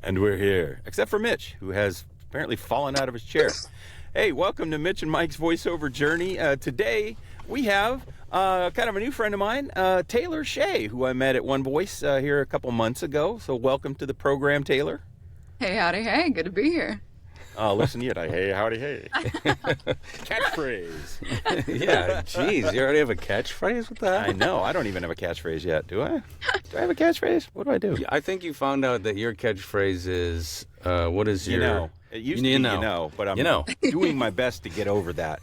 And we're here, except for Mitch, who has apparently fallen out of his chair. Hey, welcome to Mitch and Mike's voiceover journey. Today, we have kind of a new friend of mine, Taylor Shaye, who I met at One Voice here a couple months ago. So welcome to the program, Taylor. Hey, howdy, hey. Good to be here. Listen to you, hey, howdy, hey. Catchphrase. Yeah, geez, you already have a catchphrase with that? I know. I don't even have a catchphrase yet, do I? Do I have a catchphrase? What do I do? I think you found out that your catchphrase is, what is your... You know. It used to be, you know, but I'm doing my best to get over that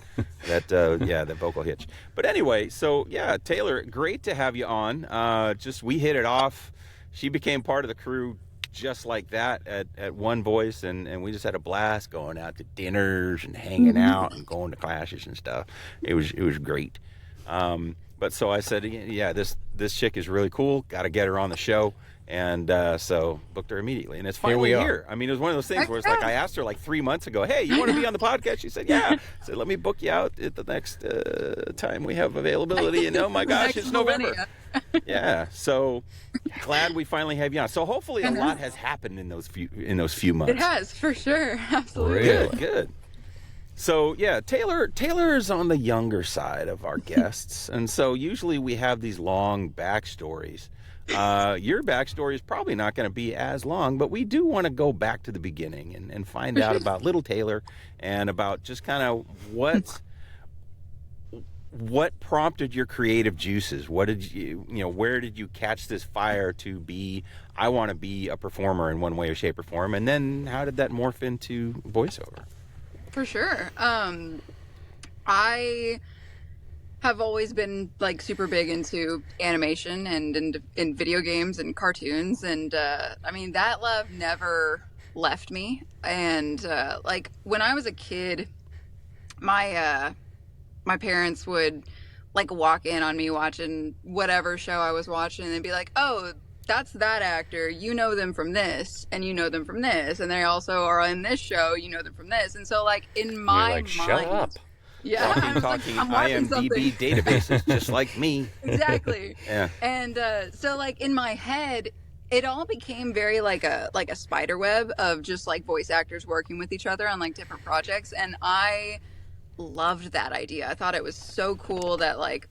vocal hitch. But anyway, so, yeah, Taylor, great to have you on. We hit it off. She became part of the crew just like that at One Voice, and we just had a blast going out to dinners and hanging out and going to classes and stuff. It was great. But so I said, yeah, this chick is really cool. Got to get her on the show. And so booked her immediately. And it's finally here. I mean, it was one of those things where it's like I asked her like 3 months ago, hey, you want to be on the podcast? She said, yeah. I said, let me book you out at the next time we have availability. And oh my gosh, it's November. Yeah. So glad we finally have you on. So hopefully a lot has happened in those few months. It has, for sure. Absolutely. Really? Good. So, yeah, Taylor's on the younger side of our guests. And so usually we have these long backstories. Your backstory is probably not going to be as long, but we do want to go back to the beginning and find out about little Taylor and about just kind of what prompted your creative juices. What did where did you catch this fire to be, I want to be a performer in one way or shape or form? And then how did that morph into voiceover? For sure. I have always been like super big into animation and in video games and cartoons, and I mean that love never left me. And like when I was a kid, my parents would like walk in on me watching whatever show I was watching and be like, oh, that's that actor, you know them from this, and you know them from this, and they also are in this show, you know them from this. And so like in my mind, shut up. Yeah, talking IMDb databases just like me. Exactly. Yeah. And so like in my head, it all became very like a spider web of just like voice actors working with each other on like different projects, and I loved that idea. I thought it was so cool that like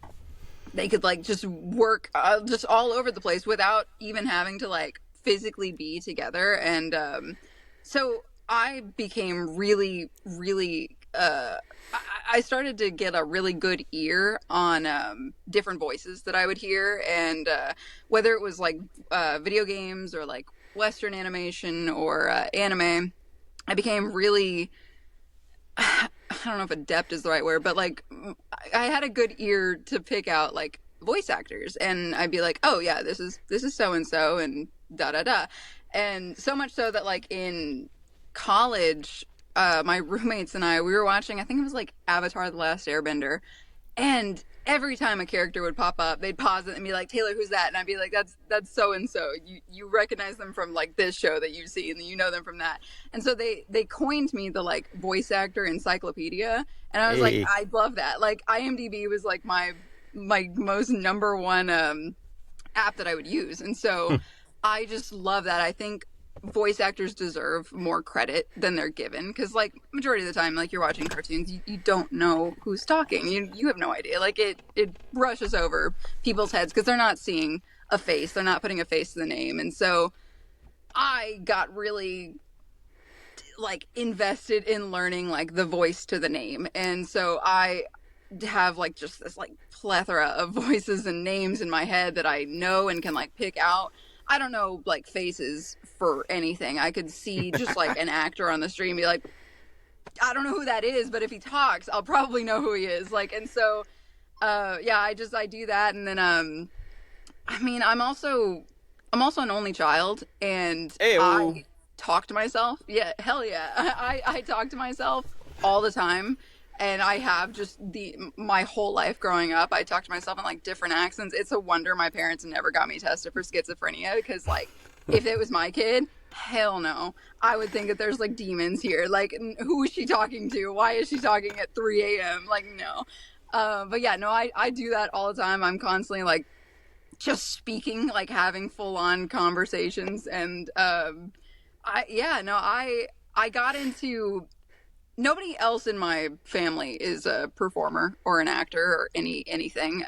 they could like just work just all over the place without even having to like physically be together. And so I became really, really I started to get a really good ear on different voices that I would hear, and whether it was like video games or like Western animation or anime, I became really, I don't know if adept is the right word, but like I had a good ear to pick out like voice actors, and I'd be like, oh yeah, this is so and so, and da da da. And so much so that like in college, my roommates and we were watching, I think it was like Avatar: The Last Airbender, and every time a character would pop up, they'd pause it and be like, Taylor, who's that? And I'd be like, that's so and so. You recognize them from like this show that you see, and you know them from that. And so they coined me the like voice actor encyclopedia, and I was like, I love that. Like IMDb was like my most number one app that I would use, and so I just love that. I think voice actors deserve more credit than they're given, because like majority of the time, like you're watching cartoons, you don't know who's talking. You have no idea. Like it brushes over people's heads because they're not seeing a face, they're not putting a face to the name. And so I got really like invested in learning like the voice to the name, and so I have like just this like plethora of voices and names in my head that I know and can like pick out. I don't know like faces for anything. I could see just like an actor on the street and be like, I don't know who that is, but if he talks, I'll probably know who he is. Like, and so, yeah, I do that. And then, I mean, I'm also an only child, and Ayo. I talk to myself. Yeah. Hell yeah. I talk to myself all the time. And I have just my whole life growing up, I talk to myself in like different accents. It's a wonder my parents never got me tested for schizophrenia, because like if it was my kid, hell no. I would think that there's like demons here. Like, who is she talking to? Why is she talking at 3 a.m.? Like, no. But yeah, no, I do that all the time. I'm constantly like just speaking, like having full on conversations. And I got into, nobody else in my family is a performer or an actor or anything.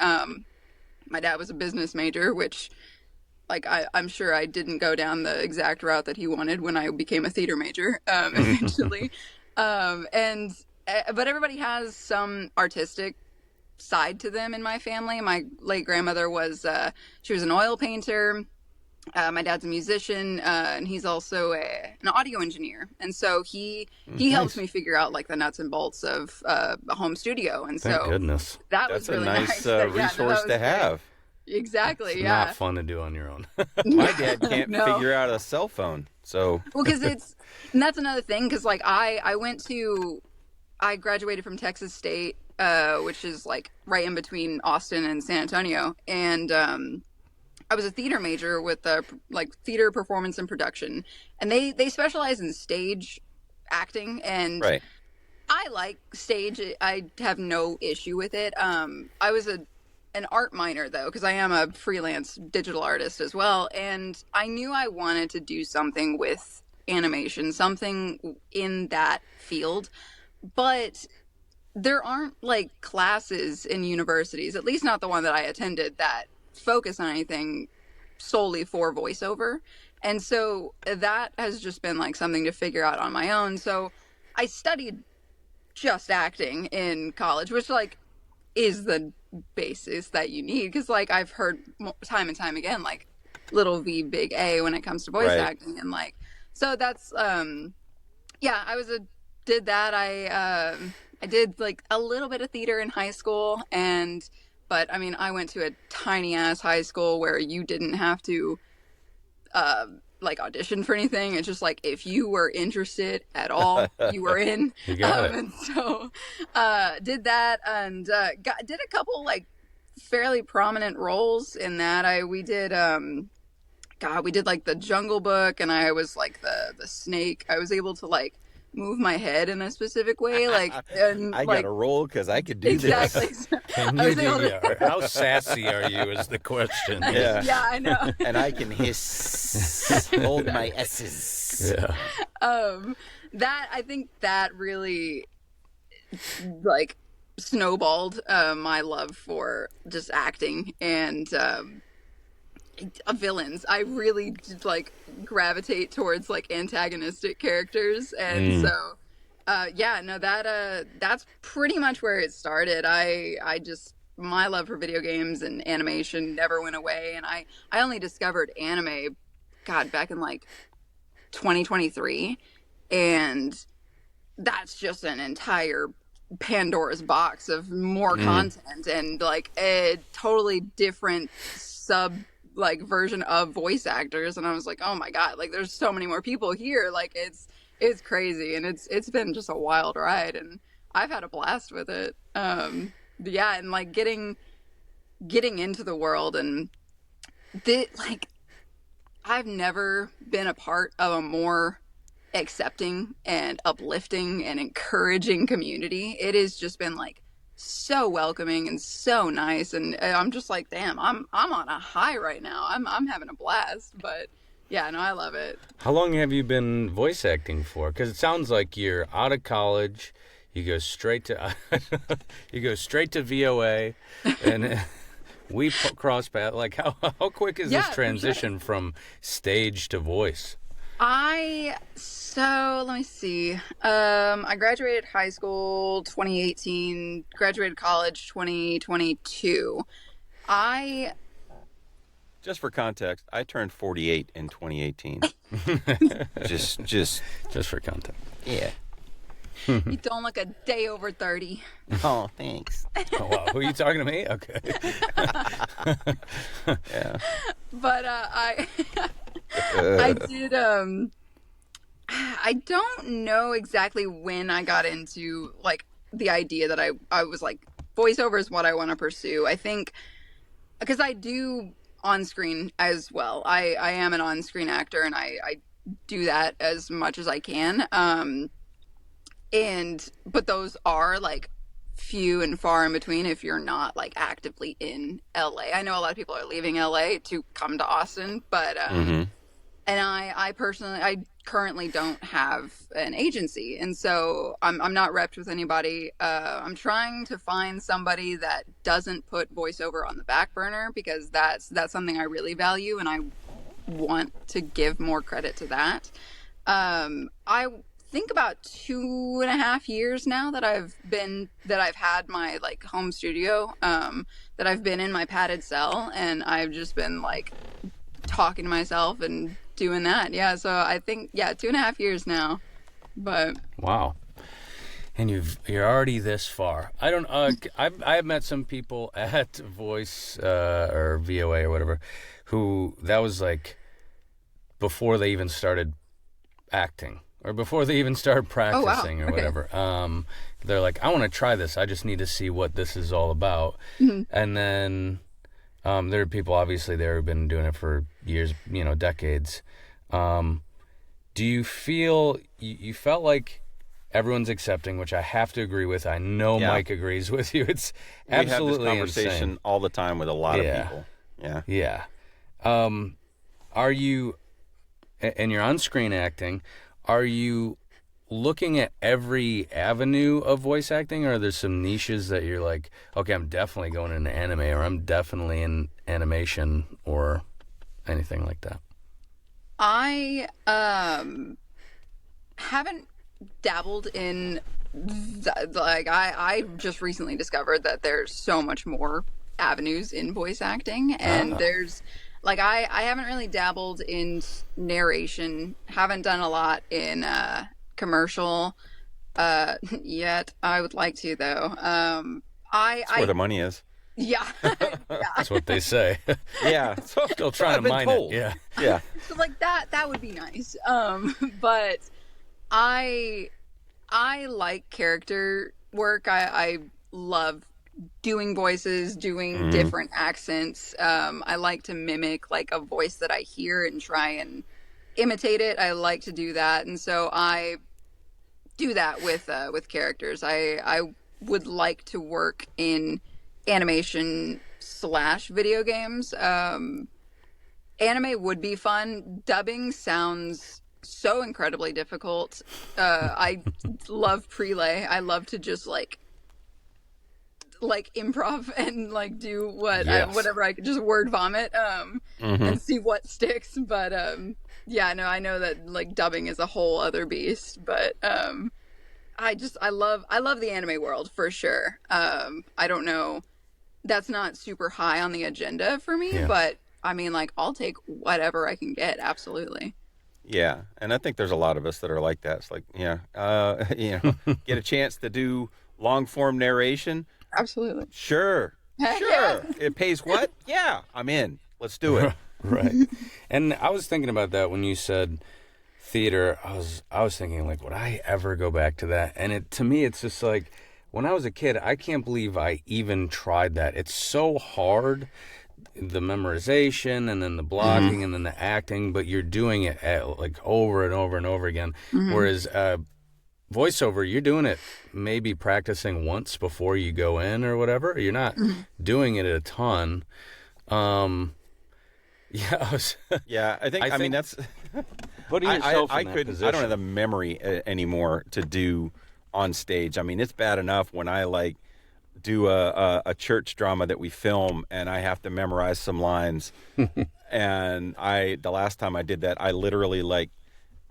My dad was a business major, which like I'm sure I didn't go down the exact route that he wanted when I became a theater major eventually. And but everybody has some artistic side to them in my family. My late grandmother was she was an oil painter. My dad's a musician, and he's also an audio engineer, and so he helps me figure out like the nuts and bolts of a home studio. And Thank so goodness. that That's was really a nice nice. resource to have. Exactly. It's yeah. not fun to do on your own. My dad can't No. figure out a cell phone, so Well, because and that's another thing. Because like I graduated from Texas State, which is like right in between Austin and San Antonio, and I was a theater major with like theater performance and production, and they specialize in stage acting, and right. I like stage. I have no issue with it. I was an art minor though, because I am a freelance digital artist as well, and I knew I wanted to do something with animation, something in that field, but there aren't like classes in universities, at least not the one that I attended, that focus on anything solely for voiceover. And so that has just been like something to figure out on my own. So I studied just acting in college, which like is the basis that you need, because like I've heard time and time again like little v big A when it comes to voice Right. acting. And like so that's yeah, did that. I did like a little bit of theater in high school, but I mean I went to a tiny ass high school where you didn't have to like audition for anything. It's just like if you were interested at all, you were in. You got it. And so did that, and did a couple like fairly prominent roles in that. We did like the Jungle Book, and I was like the snake. I was able to like move my head in a specific way, like, and I like got to roll because I could do exactly. this. Can I you was able do to- How sassy are you is the question. Yeah. Yeah, I know. And I can hiss, hold my S's. Yeah. I think that really like snowballed my love for just acting and villains. I really did like gravitate towards like antagonistic characters, and so that's pretty much where it started. I just, my love for video games and animation never went away, and I only discovered anime back in like 2023, and that's just an entire Pandora's box of more content and like a totally different like version of voice actors. And I was like, oh my god, like there's so many more people here. Like it's crazy, and it's been just a wild ride, and I've had a blast with it. Yeah, and like getting into the world, and like I've never been a part of a more accepting and uplifting and encouraging community. It has just been like so welcoming and so nice, and I'm just like, damn, I'm on a high right now. I'm having a blast. But yeah, no, I love it. How long have you been voice acting for? Because it sounds like you're out of college, you go straight to VOA, and we cross paths. Like how quick is this transition from stage to voice? So let me see. I graduated high school 2018, graduated college 2022. Just for context, I turned 48 in 2018. just for context. Yeah. You don't look a day over 30. Oh, thanks. Oh, wow. Who are you talking to me? Okay. Yeah. But I did. I don't know exactly when I got into like the idea that I was like, voiceover is what I want to pursue. I think because I do on screen as well. I am an on screen actor, and I do that as much as I can. But those are like few and far in between if you're not like actively in LA. I know a lot of people are leaving LA to come to Austin, but And I personally, I currently don't have an agency, and so I'm not repped with anybody. I'm trying to find somebody that doesn't put voiceover on the back burner, because that's something I really value, and I want to give more credit to that. I think about 2.5 years now that I've had my like home studio, that I've been in my padded cell, and I've just been like talking to myself and doing that. Yeah, so I think 2.5 years now. But wow. And you're already this far. I don't. I've met some people at Voice or VOA or whatever, who that was like before they even started acting or before they even started practicing or whatever. They're like, I want to try this. I just need to see what this is all about. Mm-hmm. And then there are people obviously there who've been doing it for years, decades. Do you feel you felt like everyone's accepting, which I have to agree with. I know Mike agrees with you. It's absolutely we have this conversation insane. all the time with a lot of people. Yeah. Are you, and you're on-screen acting, are you looking at every avenue of voice acting, or are there some niches that you're like, okay, I'm definitely going into anime, or I'm definitely in animation, or anything like that? I haven't dabbled in I just recently discovered that there's so much more avenues in voice acting, and there's like I haven't really dabbled in narration, haven't done a lot in commercial yet. I would like to, though. That's where the money is. Yeah. That's what they say. Yeah. So still trying to mine it. Yeah. So like that would be nice. But I like character work. I love doing voices, doing different accents. I like to mimic like a voice that I hear and try and imitate it. I like to do that, and so I do that with characters. I would like to work in animation / video games. Anime would be fun. Dubbing sounds so incredibly difficult. I love prelay. I love to just like improv and like do whatever I could, just word vomit and see what sticks. But I know that like dubbing is a whole other beast. But I love the anime world for sure. I don't know, that's not super high on the agenda for me, but I mean, like, I'll take whatever I can get. Absolutely. Yeah, and I think there's a lot of us that are like that. It's like, get a chance to do long form narration. Absolutely. Sure. Yeah. It pays what? Yeah, I'm in. Let's do it. Right. And I was thinking about that when you said theater. I was thinking, like, would I ever go back to that? And to me, it's just like, when I was a kid, I can't believe I even tried that. It's so hard, the memorization and then the blocking and then the acting, but you're doing it like over and over and over again. Whereas voiceover, you're doing it maybe practicing once before you go in or whatever. You're not doing it a ton. I mean, that's putting yourself in that position. I don't have the memory anymore to do on stage. I mean, it's bad enough when I like do a church drama that we film and I have to memorize some lines. And the last time I did that, I literally like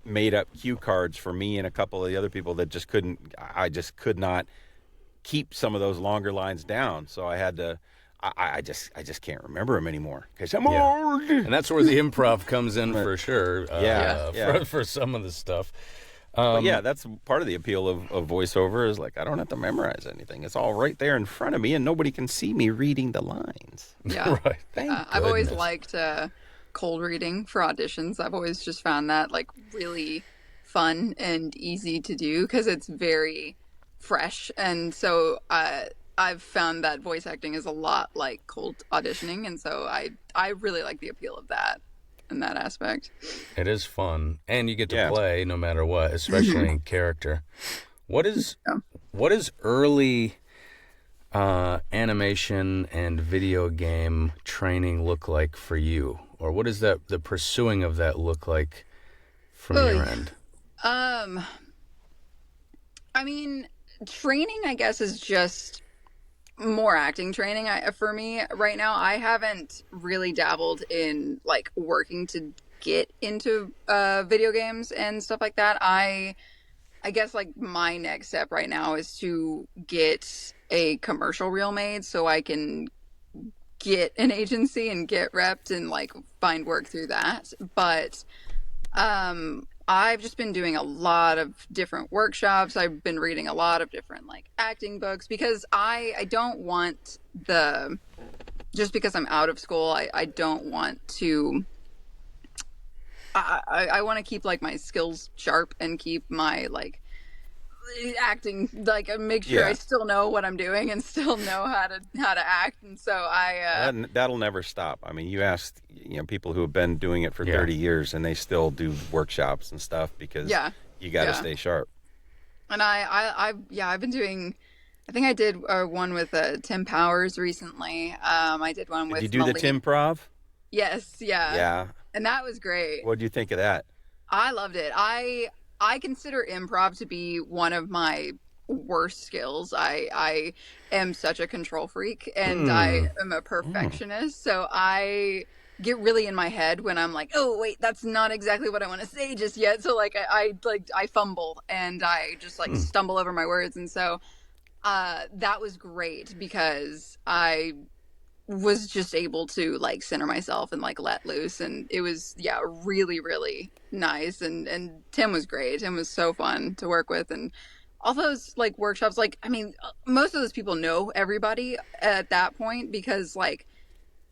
made up cue cards for me and a couple of the other people that I just could not keep some of those longer lines down. So I had to, I just can't remember them anymore because I'm old. And that's where the improv comes in for sure. For some of the stuff. But that's part of the appeal of voiceover is like, I don't have to memorize anything. It's all right there in front of me and nobody can see me reading the lines. Yeah. Right. I've always liked cold reading for auditions. I've always just found that like really fun and easy to do because it's very fresh. And so I've found that voice acting is a lot like cold auditioning. And so I really like the appeal of that. In that aspect, it is fun, and you get to play no matter what, especially in character. What is early animation and video game training look like for you? or what does the pursuing of that look like from your end? I mean, training, I guess, is just more acting training. For me right now, I haven't really dabbled in like working to get into video games and stuff like that. I guess like my next step right now is to get a commercial reel made so I can get an agency and get repped and like find work through that. But I've just been doing a lot of different workshops. I've been reading a lot of different like acting books because I don't want just because I'm out of school, I don't want to I want to keep like my skills sharp and keep my like acting, like make sure I still know what I'm doing and still know how to act. And so that'll never stop. I mean, you asked people who have been doing it for 30 years and they still do workshops and stuff because you got to stay sharp. And I've been doing, I think I did one with Tim Powers recently. I did one with Did you do the Timprov? Yes, yeah. And that was great. What did you think of that? I loved it. I consider improv to be one of my worst skills. I am such a control freak and I am a perfectionist. So I get really in my head when I'm like, oh wait, that's not exactly what I want to say just yet. So like I fumble and I just like stumble over my words. And so that was great because I was just able to like center myself and like let loose, and it was really really nice. And Tim was great. Tim was so fun to work with, and all those like workshops, like I mean most of those people know everybody at that point because like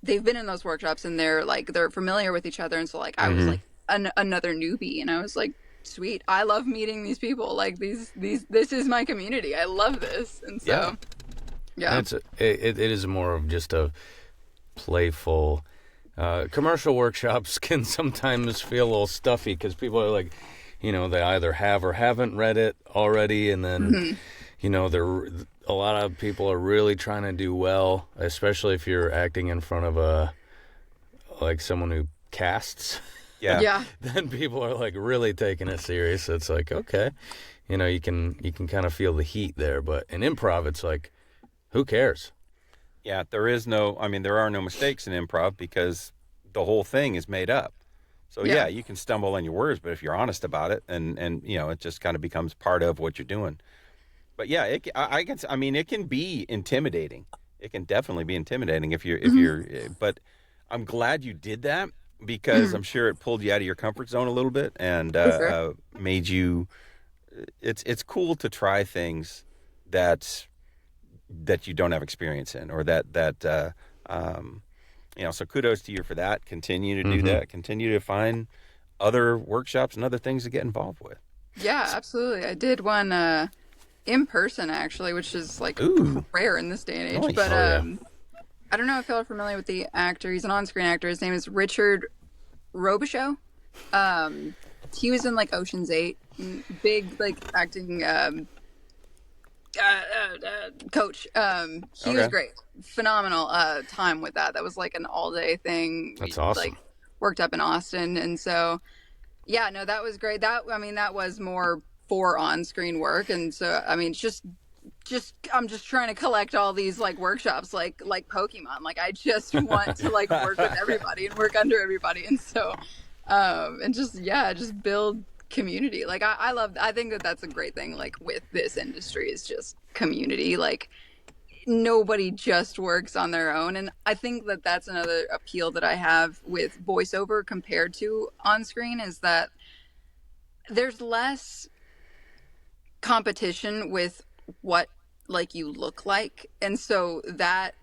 they've been in those workshops and they're familiar with each other. And so like I was like another newbie, and I was like, sweet, I love meeting these people. Like this is my community. I love this. And so and it is more of just a playful. Commercial workshops can sometimes feel a little stuffy because people are like, they either have or haven't read it already, and then a lot of people are really trying to do well, especially if you're acting in front of someone who casts. Yeah. Then people are like really taking it serious. It's like, okay, you can kind of feel the heat there, but in improv, it's like, who cares? Yeah, there are no mistakes in improv because the whole thing is made up. So you can stumble on your words, but if you're honest about it, and it just kind of becomes part of what you're doing. But yeah, it can be intimidating. It can definitely be intimidating if you're. But I'm glad you did that because I'm sure it pulled you out of your comfort zone a little bit and made you. It's cool to try things that you don't have experience in, or so kudos to you for that. Continue to do that. Continue to find other workshops and other things to get involved with. Yeah, absolutely. I did one in person actually, which is like rare in this day and age. Nice. But I don't know if y'all are familiar with the actor. He's an on-screen actor. His name is Richard Robichaux. He was in like Ocean's 8, big like acting coach. He was great, phenomenal time with that. That was like an all-day thing. That's awesome. Like worked up in Austin, and so that was great. That was more for on-screen work, and so I mean just I'm just trying to collect all these like workshops like Pokemon. Like I just want to like work with everybody and work under everybody, and so and just build community. Like I think that that's a great thing like with this industry is just community. Like nobody just works on their own, and I think that that's another appeal that I have with voiceover compared to on screen is that there's less competition with what like you look like, and so that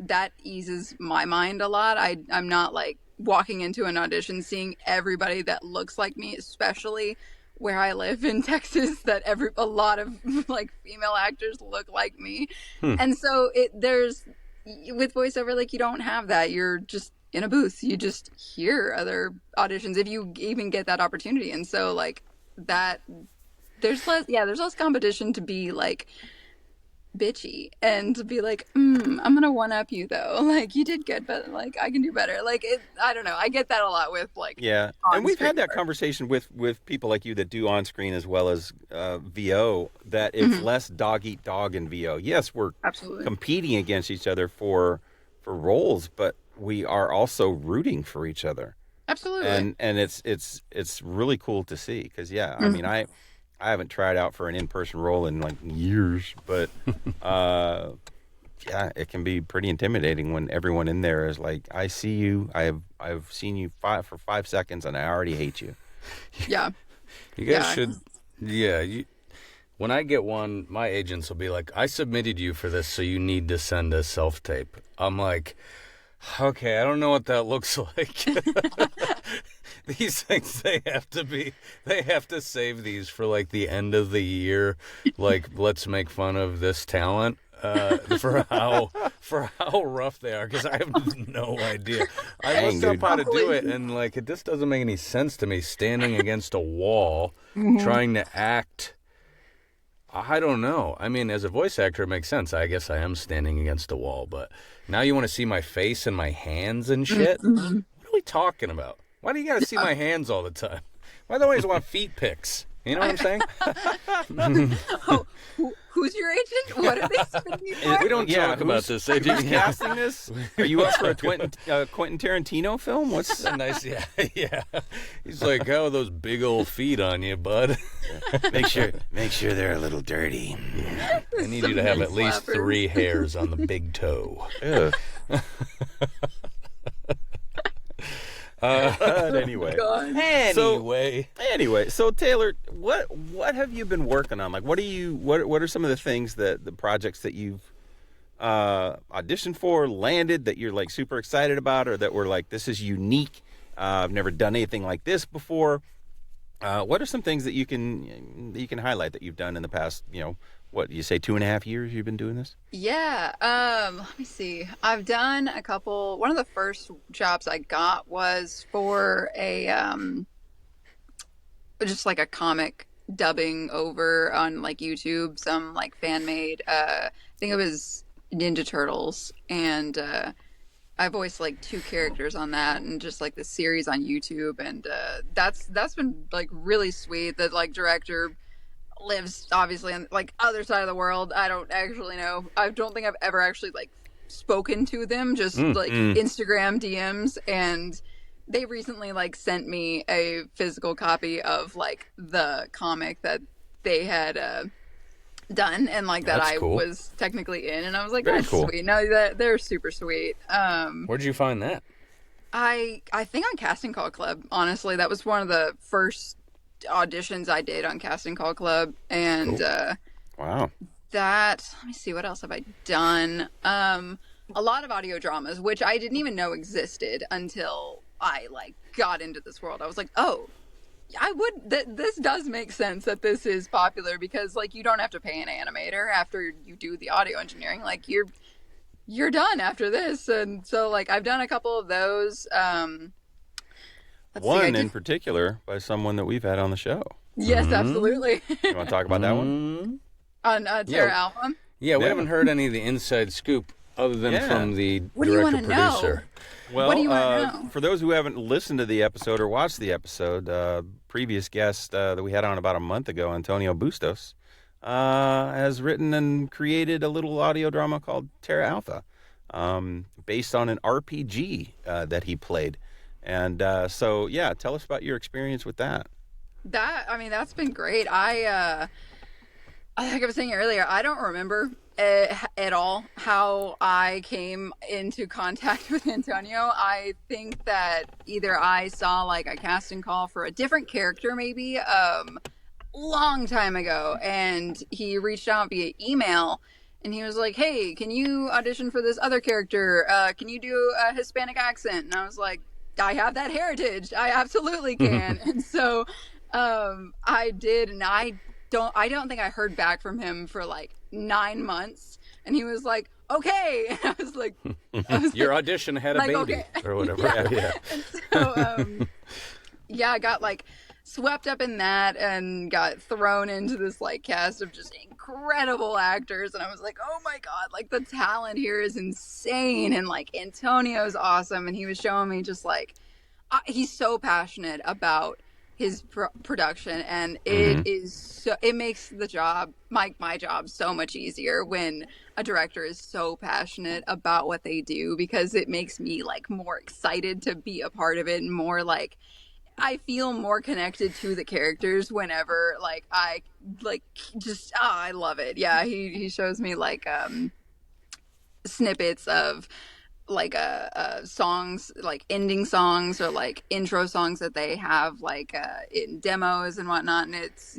eases my mind a lot. I'm not like walking into an audition seeing everybody that looks like me, especially where I live in Texas, that a lot of like female actors look like me. And so there's with voiceover, like you don't have that. You're just in a booth. You just hear other auditions if you even get that opportunity. And so like that there's less competition to be like bitchy and be like, I'm gonna one up you though. Like, you did good, but like I can do better. Like, I don't know. I get that a lot with like and we've had that work. conversation with people like you that do on screen as well as VO. That it's less dog eat dog in VO. Yes, we're Absolutely competing against each other for roles, but we are also rooting for each other. absolutely. And it's really cool to see because I mean I haven't tried out for an in-person role in like years, but it can be pretty intimidating when everyone in there is like, I see you, I've seen you for 5 seconds and I already hate you. Yeah. You guys should, when I get one, my agents will be like, I submitted you for this, so you need to send a self-tape. I'm like, okay, I don't know what that looks like. These things, they have to save these for like the end of the year. Like, let's make fun of this talent for how rough they are, because I have no idea. I looked up how to do it, and like it just doesn't make any sense to me. Standing against a wall, trying to act. I don't know. I mean, as a voice actor, it makes sense. I guess I am standing against a wall, but now you want to see my face and my hands and shit? What are we talking about? Why do you got to see my hands all the time? Why do I always want feet pics? You know what I'm saying? Who's your agent? What are they spending you for? We don't talk about this. Who's casting this? Are you up for a Quentin Tarantino film? What's nice? Yeah. He's like, how are those big old feet on you, bud? Make sure they're a little dirty. I need you to have at least 3 hairs on the big toe. Anyway. So Taylor, what have you been working on? Like, what are some of the things the projects that you've auditioned for, landed, that you're like super excited about, or that were like, this is unique? I've never done anything like this before. What are some things that you can highlight that you've done in the past? What you say, 2.5 years you've been doing this? Yeah. Let me see. I've done a couple. One of the first jobs I got was for a just like a comic dubbing over on like YouTube, some like fan made. I think it was Ninja Turtles, and I voiced like 2 characters on that, and just like the series on YouTube, and that's been like really sweet. The like director lives obviously on like other side of the world. I don't actually know. I don't think I've ever actually like spoken to them, just like Instagram DMs, and they recently like sent me a physical copy of like the comic that they had done, and like that I was technically in, and I was like, that's sweet. No, they're super sweet. Where'd you find that? I think on Casting Call Club, honestly. That was one of the first auditions I did on Casting Call Club, and wow, let me see, what else have I done? A lot of audio dramas, which I didn't even know existed until I like got into this world. I was like, oh, this does make sense that this is popular, because like you don't have to pay an animator after you do the audio engineering. Like you're done after this. And so like I've done a couple of those. One in particular by someone that we've had on the show. Yes, absolutely. You want to talk about that one? On Terra Alpha? Yeah, we haven't heard any of the inside scoop other than from the director-producer. Well, what do you want to know? For those who haven't listened to the episode or watched the episode, previous guest that we had on about a month ago, Antonio Bustos, has written and created a little audio drama called Terra Alpha, based on an RPG that he played. And so, tell us about your experience with that. That's been great. Like I was saying earlier, I don't remember at all how I came into contact with Antonio. I think that either I saw like a casting call for a different character, maybe long time ago, and he reached out via email. And he was like, hey, can you audition for this other character? Can you do a Hispanic accent? And I was like, I have that heritage. I absolutely can. And so I did, and I don't think I heard back from him for like 9 months. And he was like, okay. And I was like, your audition had a baby or whatever. Yeah. And so, I got like swept up in that and got thrown into this like cast of just incredible actors, and I was like, oh my god, like the talent here is insane, and like Antonio's awesome, and he was showing me just like he's so passionate about his production, and it is so, it makes the job, my job, so much easier when a director is so passionate about what they do, because it makes me like more excited to be a part of it, and more like I feel more connected to the characters whenever like I like just I love it. Yeah, he shows me like snippets of like songs, like ending songs or like intro songs that they have like in demos and whatnot, and it's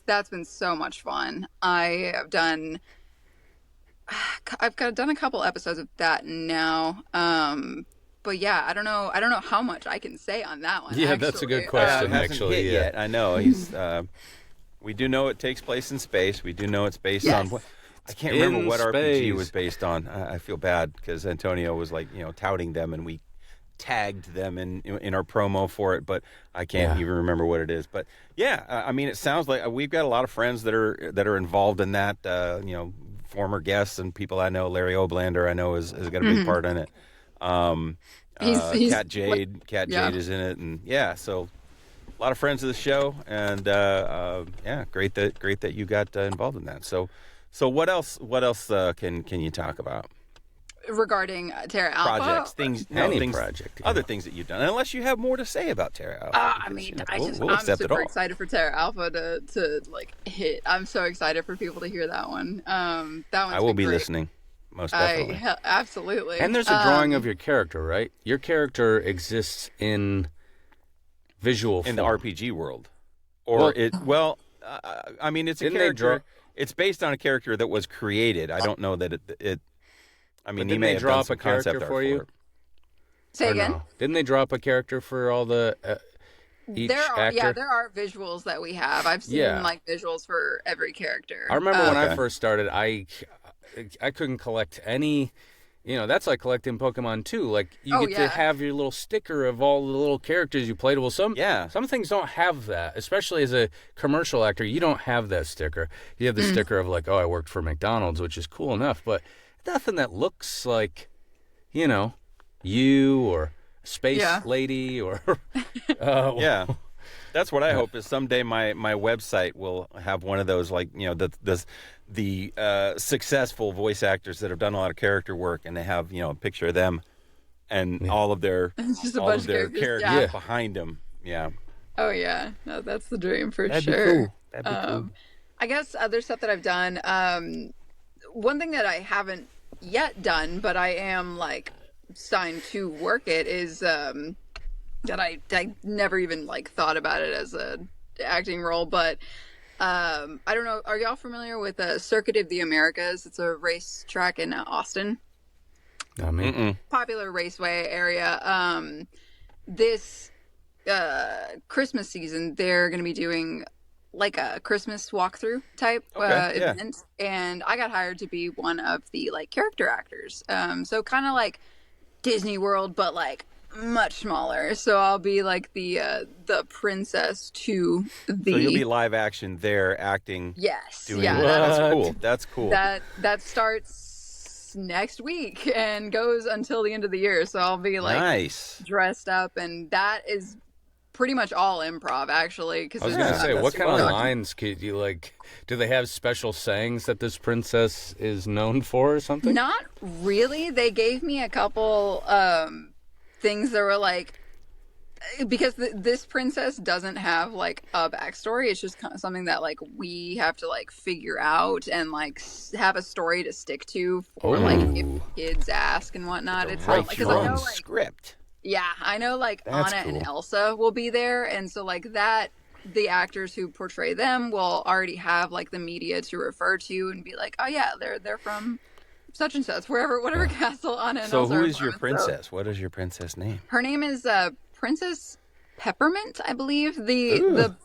that's been so much fun. I've done a couple episodes of that now, but yeah, I don't know how much I can say on that one. Yeah, actually. that's a good question. Actually, hit yet. I know he's. We do know it takes place in space. We do know it's based on what. I can't remember what RPG it was based on. I feel bad because Antonio was like, touting them, and we tagged them in our promo for it, but I can't even remember what it is. But yeah, I mean, it sounds like we've got a lot of friends that are involved in that. Former guests and people I know. Larry Oblander, I know, has got a big part in it. He's Cat Jade Jade is in it, and so a lot of friends of the show, and great that you got involved in that. So what else can you talk about regarding Terra Alpha? Projects, things, project, other things that you've done, unless you have more to say about Terra Alpha. I mean, I'm super excited for Terra Alpha to like hit. I'm so excited for people to hear that one. That one. I will be listening, most definitely. Absolutely. And there's a drawing of your character, right? Your character exists in visual form. In the RPG world, or I mean, it's a character. It's based on a character that was created. I don't know that it. I mean, he may have drop done some a character concept for art you. for it. Say again. No? Didn't they drop a character for all the each actor? Yeah, there are visuals that we have. I've seen like visuals for every character. I remember when I first started, I couldn't collect any. That's like collecting Pokemon too. Like you get to have your little sticker of all the little characters you played. Well, some things don't have that, especially as a commercial actor. You don't have that sticker. You have the sticker of like, oh, I worked for McDonald's, which is cool enough, but nothing that looks like, you or Space Lady or That's what I hope is someday my website will have one of those, like, the successful voice actors that have done a lot of character work, and they have a picture of them and all of their characters behind them. Yeah. Oh yeah, no, that's the dream for That'd sure. Be cool. That'd be cool. I guess other stuff that I've done. One thing that I haven't yet done, but I am like signed to work it, is that I never even like thought about it as a acting role, but I don't know. Are y'all familiar with Circuit of the Americas? It's a race track in Austin. I mean, popular raceway area. This Christmas season, they're going to be doing like a Christmas walkthrough type event, and I got hired to be one of the like character actors. So kind of like Disney World, but like much smaller. So I'll be like the princess to the. So you'll be live action there, acting. Yes. Doing That's cool. That's cool. That starts next week and goes until the end of the year. So I'll be like dressed up, and that is pretty much all improv, actually. Cause I was gonna say, what kind of lines could you like? Do they have special sayings that this princess is known for, or something? Not really. They gave me a couple things that were like, because this princess doesn't have like a backstory. It's just kind of something that like we have to like figure out and like have a story to stick to for like if kids ask and whatnot. It's not like, 'cause I know, like, script. Yeah, I know like Anna and Elsa will be there, and so like that, the actors who portray them will already have like the media to refer to and be like, oh yeah, they're from such and such, whatever castle Anna and Elsa. So who is from, your princess? What is your princess name? Her name is Princess Peppermint, I believe. The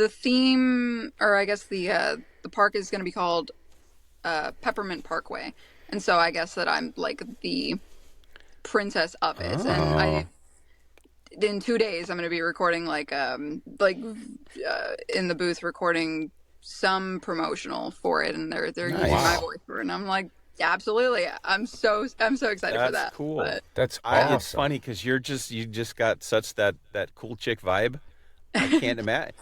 theme, or I guess the park is going to be called Peppermint Parkway, and so I guess that I'm like the princess of it, and in 2 days I'm going to be recording in the booth recording some promotional for it, and they're using my voice for it, and I'm like, yeah, absolutely, I'm so excited for that. That's cool. But That's awesome. It's funny because you just got such that cool chick vibe. I can't imagine.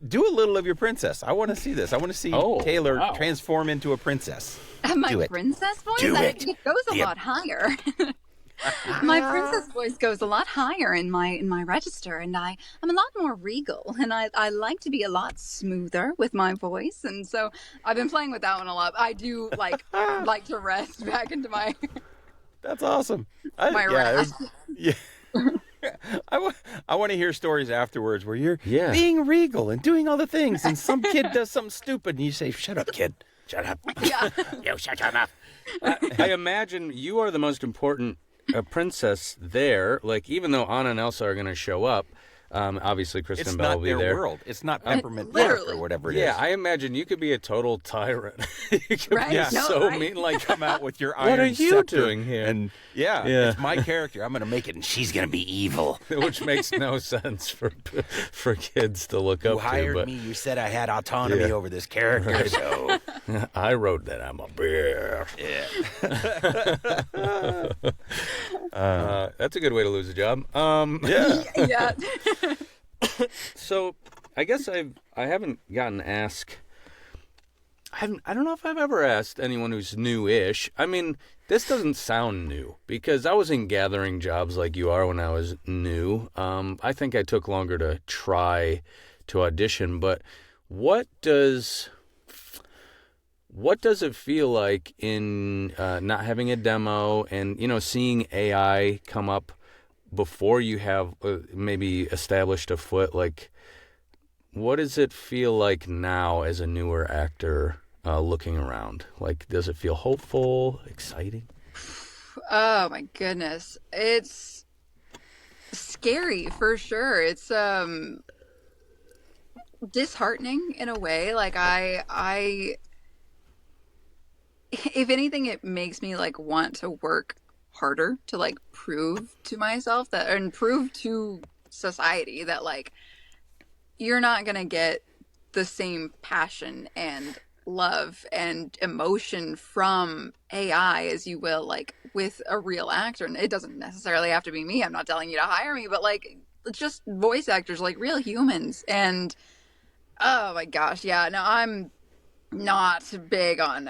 Do a little of your princess. I want to see this. I want to see Taylor transform into a princess. My princess voice? It goes a lot higher. My princess voice goes a lot higher in my register, and I'm a lot more regal, and I like to be a lot smoother with my voice, and so I've been playing with that one a lot. I do like to rest back into my. That's awesome. My rest. Yeah. I want to hear stories afterwards where you're being regal and doing all the things, and some kid does something stupid, and you say, "Shut up, kid. Shut up. Yeah. Yo, shut up." I imagine you are the most important princess there. Like, even though Anna and Elsa are going to show up, obviously Kristen Bell will be there. It's not their world. It's not Peppermint or whatever it is. Yeah, I imagine you could be a total tyrant. You could be mean. Like, come out with your iron what are you scepter doing here? And it's my character. I'm going to make it, and she's going to be evil. Which makes no sense for kids to look up to. You hired me. You said I had autonomy over this character, so I wrote that I'm a bear. Yeah. That's a good way to lose a job. Yeah. So, I guess I haven't gotten asked. I don't know if I've ever asked anyone who's new-ish. I mean, this doesn't sound new because I was in gathering jobs like you are when I was new. I think I took longer to try to audition, but what does it feel like in not having a demo and, seeing AI come up before you have maybe established a foot? Like, what does it feel like now as a newer actor looking around? Like, does it feel hopeful, exciting? Oh my goodness. It's scary for sure. It's disheartening in a way. Like I if anything, it makes me like want to work harder to like prove to myself that, and prove to society that like you're not gonna get the same passion and love and emotion from AI as you will like with a real actor. And it doesn't necessarily have to be me. I'm not telling you to hire me, but like just voice actors, like real humans. And oh my gosh, yeah, no, I'm not big on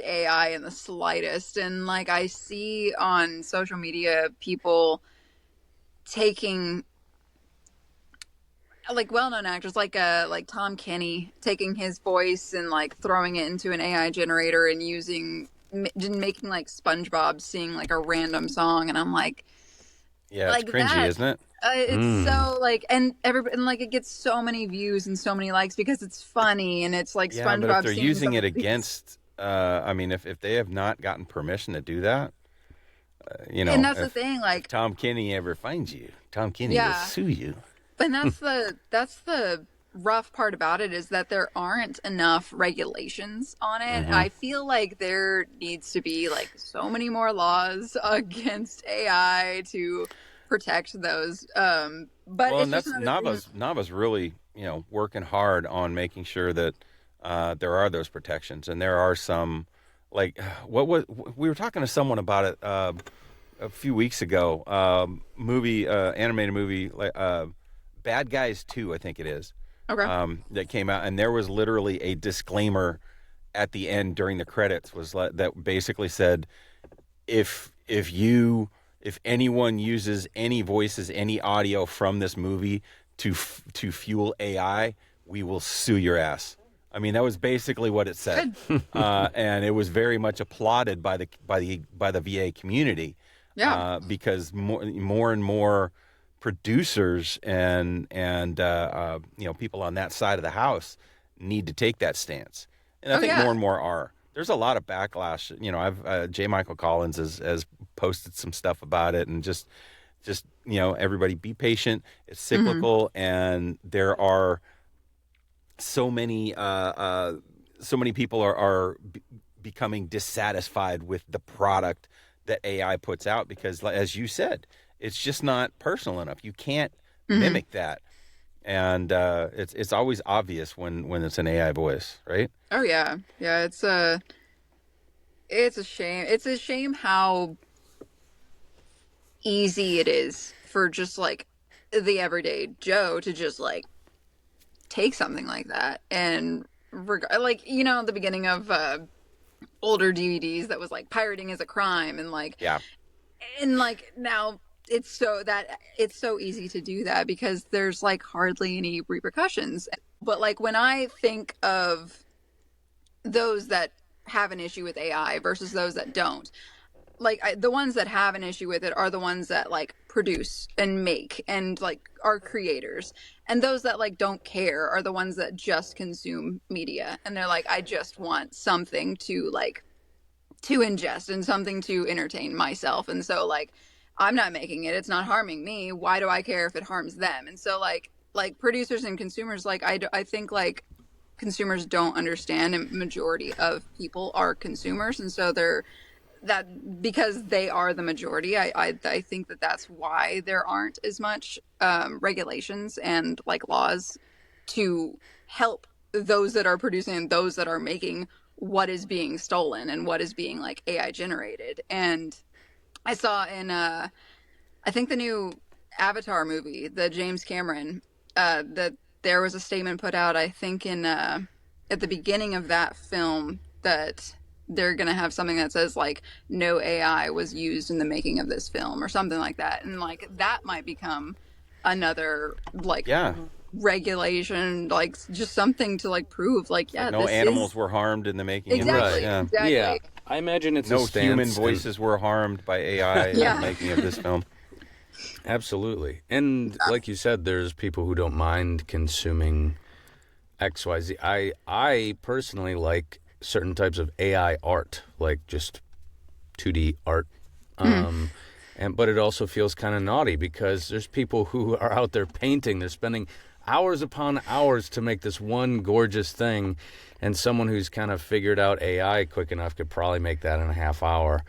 AI in the slightest. And like I see on social media people taking like well-known actors like Tom Kenny taking his voice and like throwing it into an AI generator and making like SpongeBob sing like a random song, and I'm like, yeah, like it's cringy, that, isn't it? It's so like, and everybody, and like it gets so many views and so many likes because it's funny and it's like SpongeBob. But if they're singing using it something. against, I mean, if they have not gotten permission to do that, and that's the thing. Like, if Tom Kenny ever finds you, Tom Kenny will sue you. and that's the rough part about it, is that there aren't enough regulations on it. Mm-hmm. I feel like there needs to be like so many more laws against AI to protect those. But Well, it's and that's just Nava's really, working hard on making sure that there are those protections, and there are some, like we were talking to someone about it a few weeks ago. Animated movie, Bad Guys 2, I think it is. Okay. That came out, and there was literally a disclaimer at the end during the credits that basically said, if anyone uses any voices, any audio from this movie to fuel AI, we will sue your ass. I mean, that was basically what it said, and it was very much applauded by the VA community. Yeah. Because more and more producers and people on that side of the house need to take that stance, and I think more and more are. There's a lot of backlash. I've J. Michael Collins has posted some stuff about it, and just everybody be patient. It's cyclical, and there are so many people are becoming dissatisfied with the product that AI puts out because, as you said, it's just not personal enough. You can't mimic that. And it's always obvious when it's an AI voice, right? Oh yeah, yeah. It's a shame. It's a shame how easy it is for just like the everyday Joe to just like take something like that and like the beginning of older DVDs that was like pirating is a crime and like Yeah. and like now it's so easy to do that because there's like hardly any repercussions. But like when I think of those that have an issue with AI versus those that don't, like the ones that have an issue with it are the ones that like produce and make and like are creators, and those that like don't care are the ones that just consume media and they're like, I just want something to like to ingest and something to entertain myself, and so like I'm not making it, it's not harming me, why do I care if it harms them? And so like producers and consumers, like I think like consumers don't understand, and majority of people are consumers, and so they're that because they are the majority. I think that's why there aren't as much regulations and like laws to help those that are producing and those that are making what is being stolen and what is being like AI generated. And I saw in I think the new Avatar movie, the James Cameron, that there was a statement put out, I think in at the beginning of that film, that they're going to have something that says like no AI was used in the making of this film or something like that. And like that might become another like regulation, like just something to like prove like, yeah, no animals were harmed in the making exactly, of this. Exactly. Yeah. I imagine it's no human voices were harmed by AI in the making of this film. Absolutely. And like you said, there's people who don't mind consuming XYZ. I personally like certain types of AI art, like just 2D art. But it also feels kind of naughty because there's people who are out there painting. They're spending hours upon hours to make this one gorgeous thing, and someone who's kind of figured out AI quick enough could probably make that in a half hour.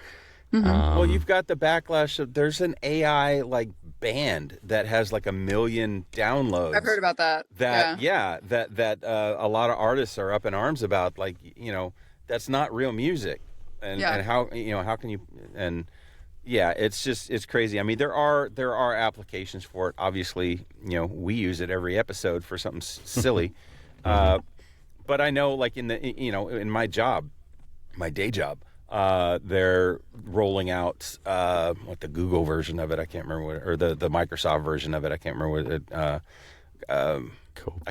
Well, you've got the backlash of there's an AI like band that has like 1 million downloads. I've heard about that. That a lot of artists are up in arms about, like, that's not real music, and how how can you, and it's crazy. I mean, there are applications for it. Obviously, we use it every episode for something silly, but I know like in my job, my day job. They're rolling out the Google version of it. I can't remember what, or the Microsoft version of it. I can't remember what it. I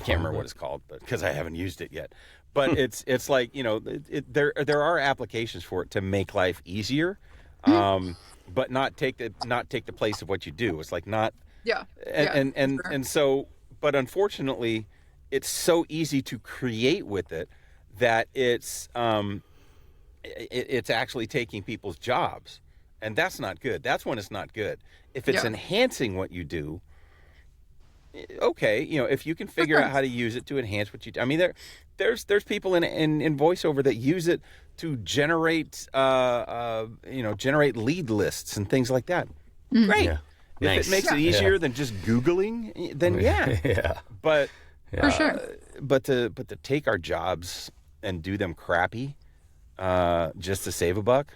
can't remember what it's called, but because I haven't used it yet. But it's like there are applications for it to make life easier, but not take the place of what you do. It's like not. Yeah. And so, but unfortunately, it's so easy to create with it that it's actually taking people's jobs, and that's not good. That's when it's not good. If it's enhancing what you do, okay, if you can figure out how to use it to enhance what you do. I mean, there's people in voiceover that use it to generate generate lead lists and things like that. Great. Yeah. If it makes it easier than just Googling, then But for sure. But to take our jobs and do them crappy. Just to save a buck.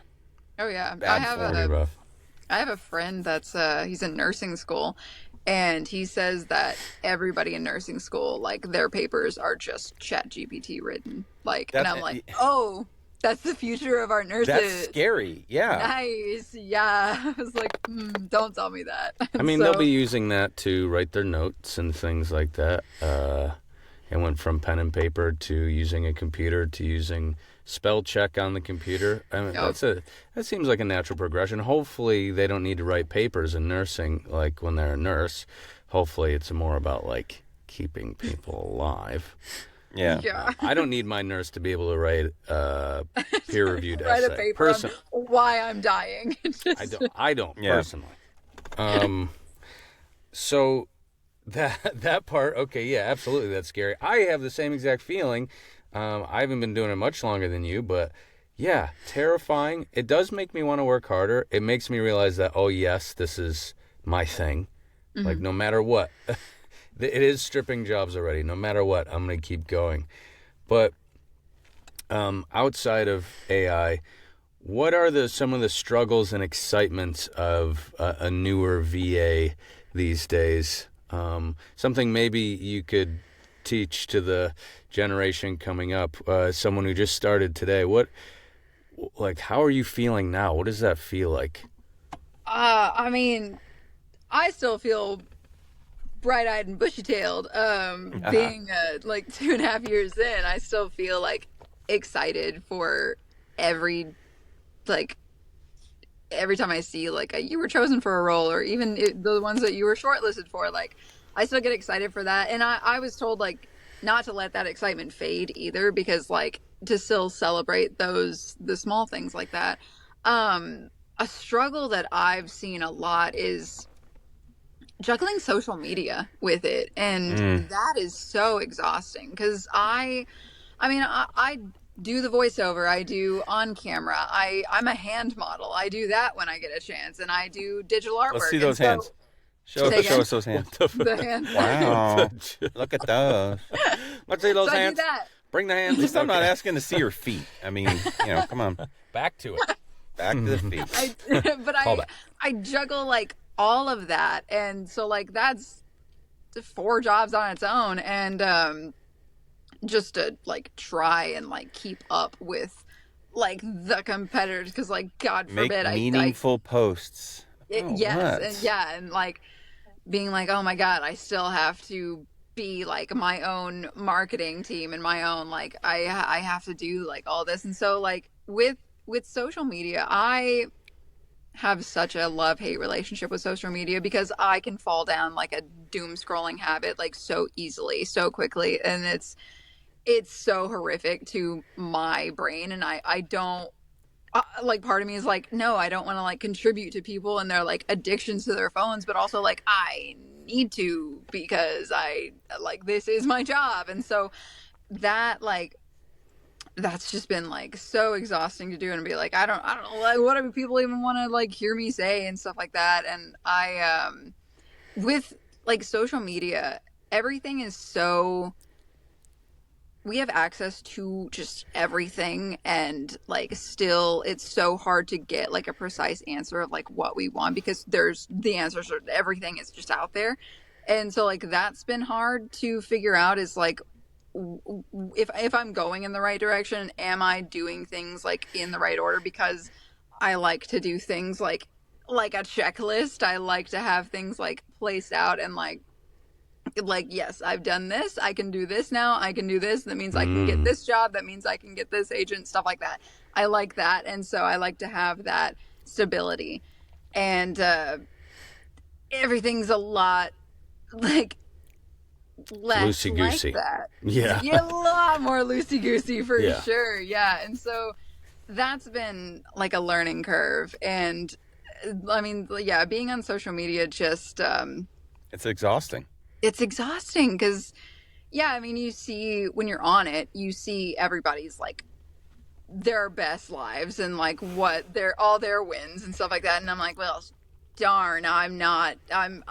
Oh yeah, I have a friend that's he's in nursing school, and he says that everybody in nursing school, like their papers are just ChatGPT written. Like, and I'm like, oh, that's the future of our nurses. That's scary. Yeah. Nice. Yeah. I was like, don't tell me that. I mean, they'll be using that to write their notes and things like that. It went from pen and paper to using a computer to using spell check on the computer. I mean, that seems like a natural progression. Hopefully they don't need to write papers in nursing like when they're a nurse. Hopefully it's more about like keeping people alive. Yeah. I don't need my nurse to be able to write a peer-reviewed write essay. A paper on why I'm dying. I don't personally. So that part, okay, yeah, absolutely, that's scary. I have the same exact feeling. I haven't been doing it much longer than you, but yeah, terrifying. It does make me want to work harder. It makes me realize that, oh yes, this is my thing. Like, no matter what. It is stripping jobs already. No matter what, I'm going to keep going. But outside of AI, what are some of the struggles and excitements of a newer VA these days? Something maybe you could teach to the generation coming up, someone who just started today. How are you feeling now? What does that feel like? I mean, I still feel bright-eyed and bushy-tailed. Being 2.5 years in, I still feel like excited for every time I see you were chosen for a role, or even the ones that you were shortlisted for. Like, I still get excited for that, and I was told not to let that excitement fade either, because to still celebrate the small things like that. A struggle that I've seen a lot is juggling social media with it, and that is so exhausting, because I do the voiceover, I do on camera, I'm a hand model, I do that when I get a chance, and I do digital artwork. Let's see those hands. Show us those hands. The hands. Wow. Look at those. Let's see those So hands. I do that. Bring the hands. At least I'm not asking to see your feet. I mean, come on. Back to it. Back to the feet. I juggle all of that, and so that's 4 jobs on its own, and just to try and keep up with the competitors, because God forbid Make meaningful posts. Yes, and being oh my God, I still have to be my own marketing team, and my own I have to do all this. And so with social media, I have such a love-hate relationship with social media, because I can fall down a doom scrolling habit so easily, so quickly, and it's so horrific to my brain. And I don't part of me is no, I don't want to contribute to people and their addictions to their phones, but also I need to, because I this is my job. And so that that's just been so exhausting to do, and be I don't know, what do people even want to hear me say, and stuff like that. And I with social media, everything is so, we have access to just everything, and still it's so hard to get a precise answer of what we want, because the answers are, everything is just out there. And so that's been hard to figure out, is if I'm going in the right direction, am I doing things in the right order? Because I like to do things like a checklist. I like to have things placed out, and yes, I've done this, I can do this now, I can do this, that means I can get this job, that means I can get this agent, stuff like that. I like that, and so I like to have that stability. And everything's a lot less loosey-goosey. like that. Yeah. A lot more loosey-goosey for sure. Yeah. And so that's been a learning curve. And I mean, being on social media just it's exhausting. It's exhausting, because I mean, you see, when you're on it, you see everybody's their best lives, and what all their wins and stuff like that. And I'm well, darn, I'm not, I'm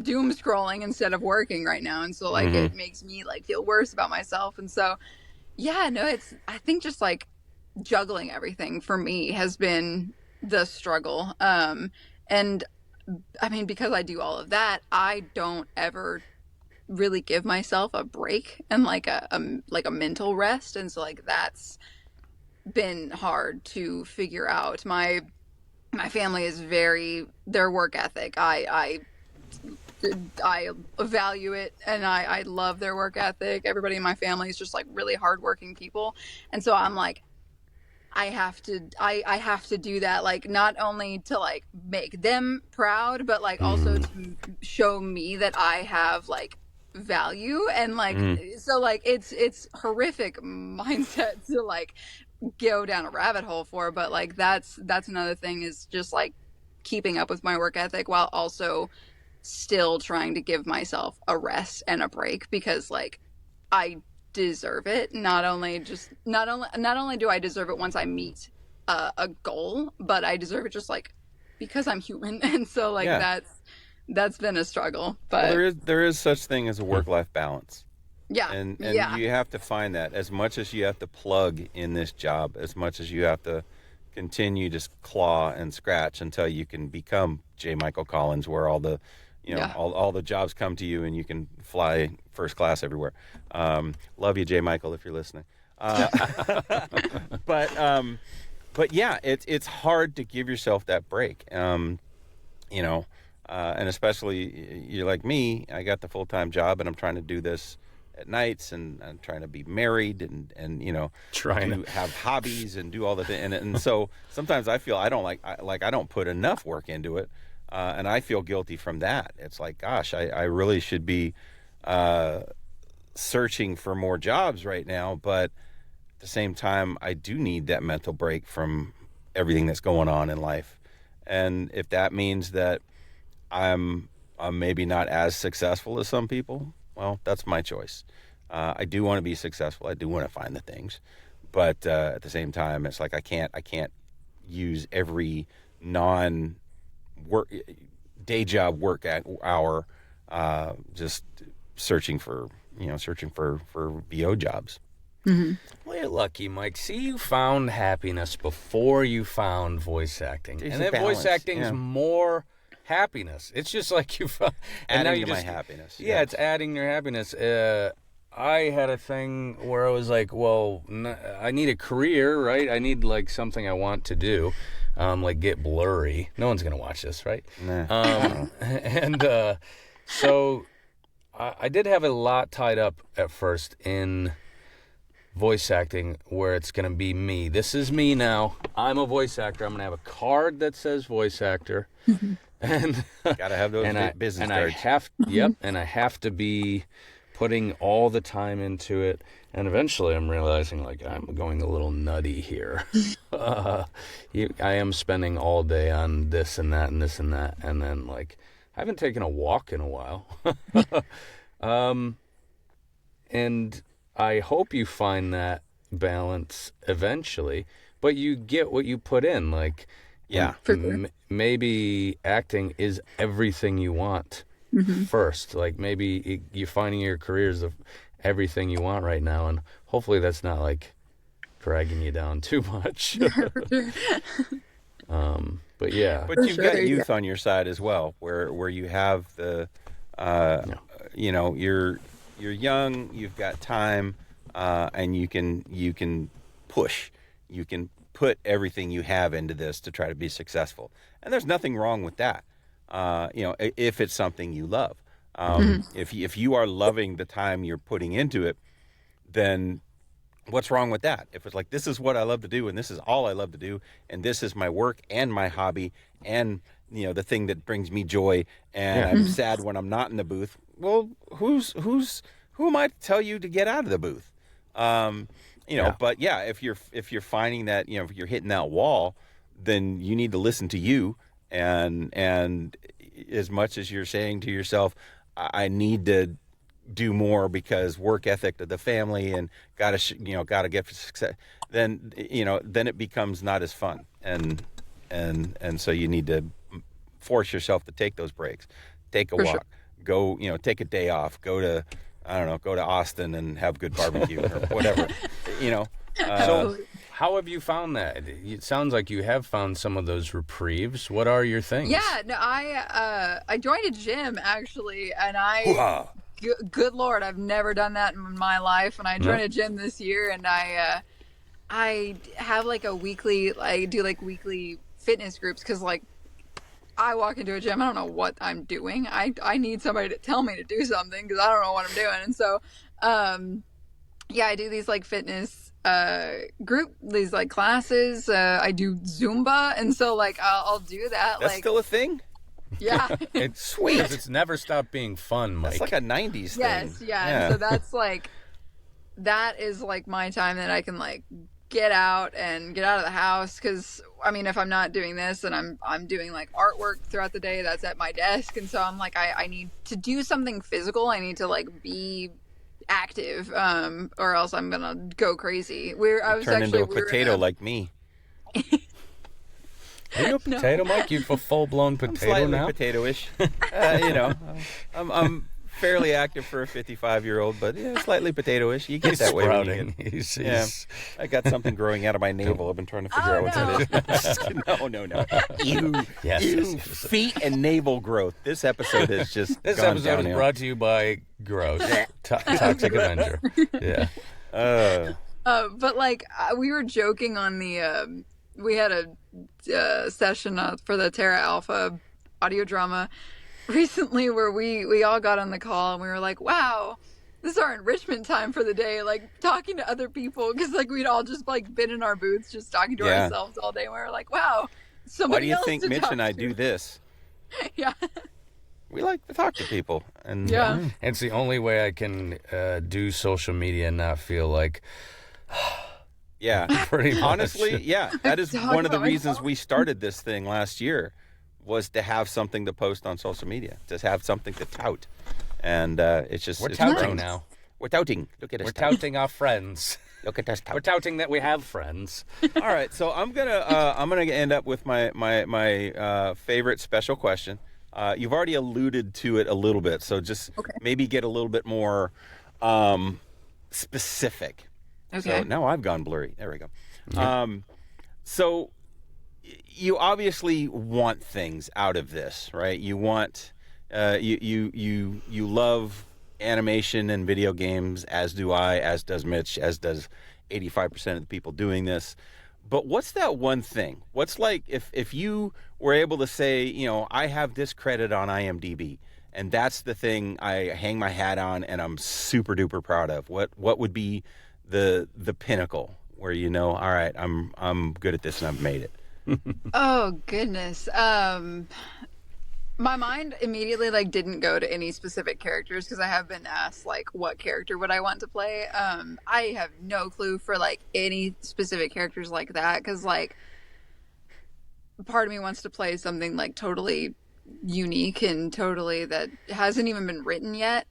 doom scrolling instead of working right now. And so it makes me feel worse about myself. And so I think just juggling everything for me has been the struggle. And I mean, because I do all of that, I don't ever really give myself a break and a mental rest. And so that's been hard to figure out. My family is their work ethic, I value it, and I love their work ethic. Everybody in my family is just really hardworking people. And so I'm I have to do that, not only to make them proud, but also to show me that I have value. And so it's horrific mindset to go down a rabbit hole for. But that's another thing, is just keeping up with my work ethic while also still trying to give myself a rest and a break, because I deserve it. Not only do I deserve it once I meet a goal, but I deserve it just because I'm human, and so like Yeah. that's been a struggle. Well, But there is such thing as a work-life balance. yeah, And yeah, you have to find that. As much as you have to plug in this job, as much as you have to continue to claw and scratch until you can become J. Michael Collins, where all the, yeah. all the jobs come to you and you can fly first class everywhere. Love you, J. Michael, if you're listening. But yeah, it's hard to give yourself that break. You know, and especially you're like me. I got the full-time job, and I'm trying to do this at nights, and I'm trying to be married, and have hobbies and do all the things. And so sometimes I feel I don't put enough work into it, and I feel guilty from that. It's like, gosh, I really should be searching for more jobs right now, but at the same time, I do need that mental break from everything that's going on in life. And if that means that I'm maybe not as successful as some people, well, that's my choice. I do want to be successful. I do want to find the things, but at the same time, it's like I can't use every non-work day job work hour just searching for VO jobs. Mm-hmm. Well, you're lucky, Mike. See, you found happiness before you found voice acting. There's and a then balance, voice acting's yeah. and happiness. It's just like you found... And Adding now you to just, my happiness. Yeah, it's adding your happiness. I had a thing where I was like, well, I need a career, right? I need, like, something I want to do. Like, get blurry. No one's going to watch this, right? Nah. And so I did have a lot tied up at first in voice acting where it's going to be me. This is me now. I'm a voice actor. I'm going to have a card that says voice actor. And Gotta have those business cards. And I have to be putting all the time into it. And eventually I'm realizing, like, I'm going a little nutty here. I am spending all day on this and that and this and that. And then, like, I haven't taken a walk in a while. And I hope you find that balance eventually, but you get what you put in. Like, Yeah. Maybe acting is everything you want first. Like, maybe you're finding your career is everything you want right now, and hopefully that's not, like, dragging you down too much. But yeah. But you've got youth on your side as well, where you have the, you're young, you've got time, and you can push, you can put everything you have into this to try to be successful, and there's nothing wrong with that. If it's something you love, if you are loving the time you're putting into it, then what's wrong with that? If it's like, this is what I love to do, and this is all I love to do, and this is my work and my hobby, and the thing that brings me joy, and I'm sad when I'm not in the booth. Well, who am I to tell you to get out of the booth? But yeah, if you're finding that, if you're hitting that wall, then you need to listen to you, and as much as you're saying to yourself, I need to do more because work ethic to the family and gotta get success, then it becomes not as fun, and so you need to force yourself to take those breaks, take a walk, go, take a day off, go to Austin and have good barbecue or whatever, So how have you found that? It sounds like you have found some of those reprieves. What are your things? Yeah, no, I joined a gym actually, and good Lord, I've never done that in my life. And I joined a gym this year, and I have like I do weekly fitness groups, because like I walk into a gym, I don't know what I'm doing. I need somebody to tell me to do something, because I don't know what I'm doing. And so, I do these like fitness these like classes. I do Zumba, and so like I'll do that. That's still a thing? Yeah. It's sweet. It's never stopped being fun, Mike. It's like a 90s thing. Yes, yeah. And so that is like my time that I can like get out and get out of the house, because I mean, if I'm not doing this and I'm doing like artwork throughout the day, that's at my desk, and so I'm like, I need to do something physical. I need to like be active, or else I'm gonna go crazy. Turn into a potato like me. Are you a potato, Mike? You a full-blown potato slightly now? Potato-ish. I'm fairly active for a 55-year-old, but slightly potato-ish. You get He's that way when sprouting. you get... He's I got something growing out of my navel. I've been trying to figure out what that is. No. Ew. Feet and navel growth. This episode is just This gone episode downhill. is brought to you by Gross. Toxic Avenger. Yeah. But like we were joking on the we had a session for the Terra Alpha audio drama recently where we all got on the call and we were like, wow, this is our enrichment time for the day, like talking to other people, because like we'd all just like been in our booths just talking to ourselves all day and we were like, wow, Why do you else think to Mitch talk and I to. do this? Yeah. We like to talk to people, and Yeah. It's the only way I can do social media and not feel like pretty much. Honestly, yeah, that is Talk one of the about reasons myself. we started this thing last year, was to have something to post on social media, to have something to tout, and it's just We're it's touting grown. now. We're touting. Look at us. We're touting our friends. Look at us. We're touting that we have friends. All right, so I'm gonna end up with my favorite special question. You've already alluded to it a little bit, so just maybe get a little bit more specific. Okay. So now I've gone blurry. There we go. So you obviously want things out of this, right? You want you love animation and video games, as do I, as does Mitch, as does 85% of the people doing this. But what's that one thing? What's like if you were able to say, I have this credit on IMDb, and that's the thing I hang my hat on and I'm super duper proud of. What would be the pinnacle where all right, I'm good at this and I've made it? Oh goodness. My mind immediately didn't go to any specific characters because I have been asked what character would I want to play. I have no clue for any specific characters like that because part of me wants to play something totally unique and totally that hasn't even been written yet.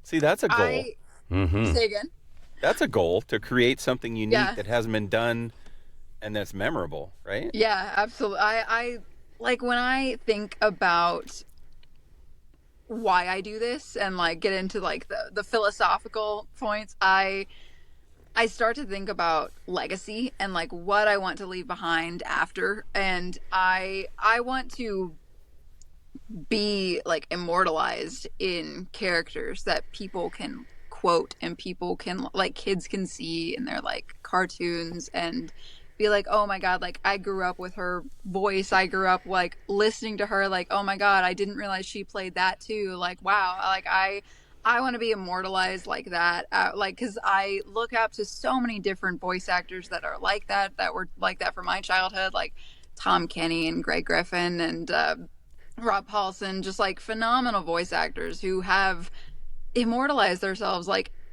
See, that's a goal. Say again. That's a goal, to create something unique that hasn't been done and that's memorable, right? Yeah, absolutely. I when I think about why I do this and get into the philosophical points, I start to think about legacy and what I want to leave behind after, and I want to be immortalized in characters that people can quote and people can kids can see in their cartoons and be like, oh my god, I grew up with her voice, I grew up listening to her, oh my god, I didn't realize she played that too, wow, I want to be immortalized like that, because I look up to so many different voice actors that are that were like that from my childhood, Tom Kenny and Greg Griffin and Rob Paulson, just phenomenal voice actors who have immortalized themselves